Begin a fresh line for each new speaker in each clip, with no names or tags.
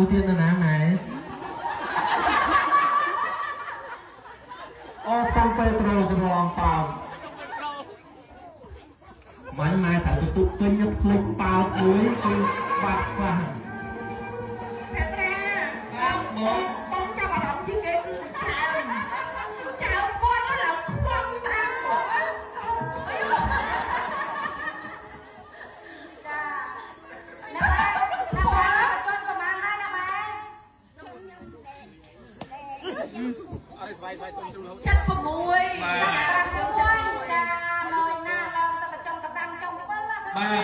กูเทียนนะไหมอ๋อต้องไปตรองเปล่ามันมาแต่ตุ๊กเป็นยังคลุกเปล่าเลยคือบัดกว่า
ต้องจับอะไรที่เกิดขึ้นเจ้าก้อนนั่นแหละฟังทางผมจัดประมวย
บ้า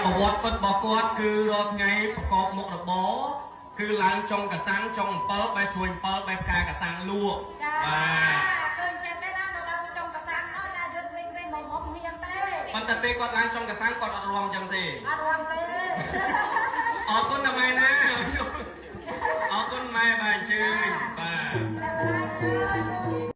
ประวัติเปิดบอกกอดคือรถไงประกอบหมกระบอคือล้างจงกระซังจงเปิดใบชวนเปิดใบกากระซังลวกมันจะเตะกอดล้างจงกระซังกอดอารมณ์จังสิออกต้นทำไมนะออกต้นไม้บานชื่น